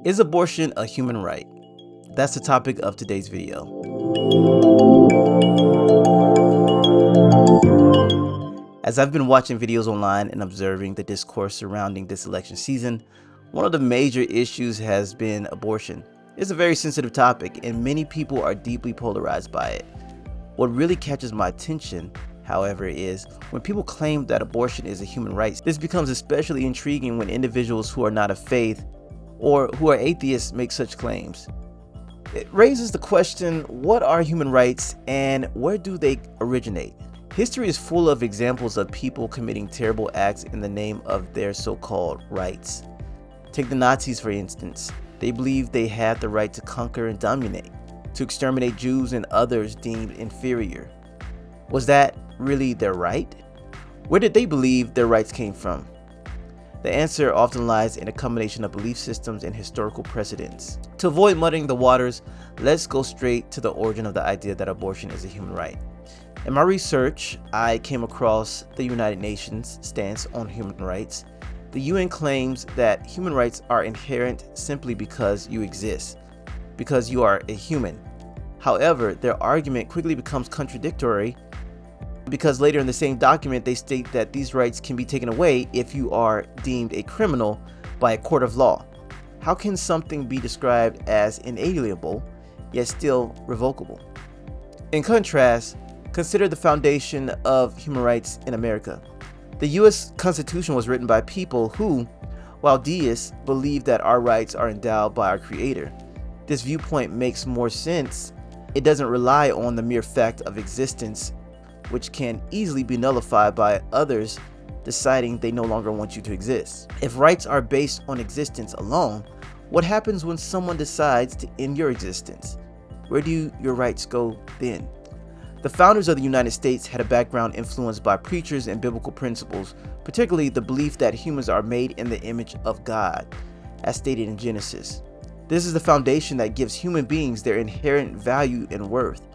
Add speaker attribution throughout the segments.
Speaker 1: Is abortion a human right? That's the topic of today's video. As I've been watching videos online and observing the discourse surrounding this election season, one of the major issues has been abortion. It's a very sensitive topic and many people are deeply polarized by it. What really catches my attention, however, is when people claim that abortion is a human right. This becomes especially intriguing when individuals who are not of faith or who are atheists make such claims. It raises the question, what are human rights and where do they originate? History is full of examples of people committing terrible acts in the name of their so-called rights. Take the Nazis, for instance. They believed they had the right to conquer and dominate, to exterminate Jews and others deemed inferior. Was that really their right? Where did they believe their rights came from? The answer often lies in a combination of belief systems and historical precedents. To avoid muddying the waters, let's go straight to the origin of the idea that abortion is a human right. In my research, I came across the United Nations stance on human rights. The UN claims that human rights are inherent simply because you exist, because you are a human. However, their argument quickly becomes contradictory because later in the same document they state that these rights can be taken away if you are deemed a criminal by a court of law. How can something be described as inalienable yet still revocable? In contrast, consider the foundation of human rights in America. The US Constitution was written by people who, while deists, believe that our rights are endowed by our Creator. This viewpoint makes more sense. It doesn't rely on the mere fact of existence, which can easily be nullified by others deciding they no longer want you to exist. If rights are based on existence alone, what happens when someone decides to end your existence? Where do your rights go then? The founders of the United States had a background influenced by preachers and biblical principles, particularly the belief that humans are made in the image of God, as stated in Genesis. This is the foundation that gives human beings their inherent value and worth.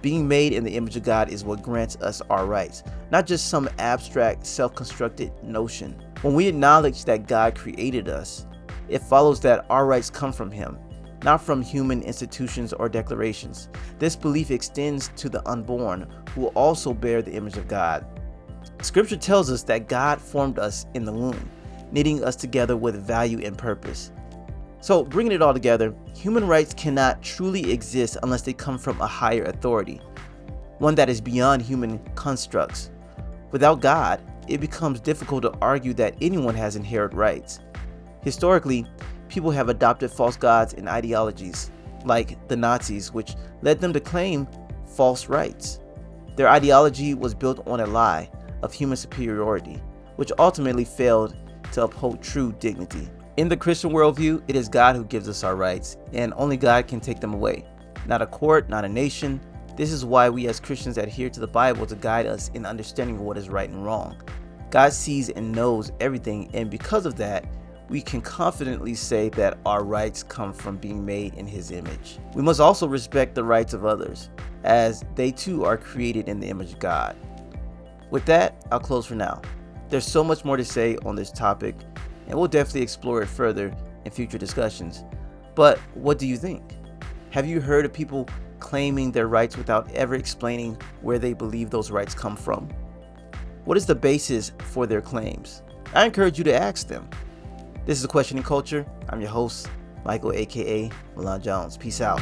Speaker 1: Being made in the image of God is what grants us our rights, not just some abstract, self-constructed notion. When we acknowledge that God created us, it follows that our rights come from Him, not from human institutions or declarations. This belief extends to the unborn, who also bear the image of God. Scripture tells us that God formed us in the womb, knitting us together with value and purpose. So, bringing it all together, human rights cannot truly exist unless they come from a higher authority, one that is beyond human constructs. Without God, it becomes difficult to argue that anyone has inherent rights. Historically, people have adopted false gods and ideologies, like the Nazis, which led them to claim false rights. Their ideology was built on a lie of human superiority, which ultimately failed to uphold true dignity. In the Christian worldview, it is God who gives us our rights, and only God can take them away. Not a court, not a nation. This is why we as Christians adhere to the Bible to guide us in understanding what is right and wrong. God sees and knows everything, and because of that, we can confidently say that our rights come from being made in His image. We must also respect the rights of others, as they too are created in the image of God. With that, I'll close for now. There's so much more to say on this topic, and we'll definitely explore it further in future discussions. But what do you think? Have you heard of people claiming their rights without ever explaining where they believe those rights come from? What is the basis for their claims? I encourage you to ask them. This is Questioning Culture. I'm your host, Michael, aka Milan Jones. Peace out.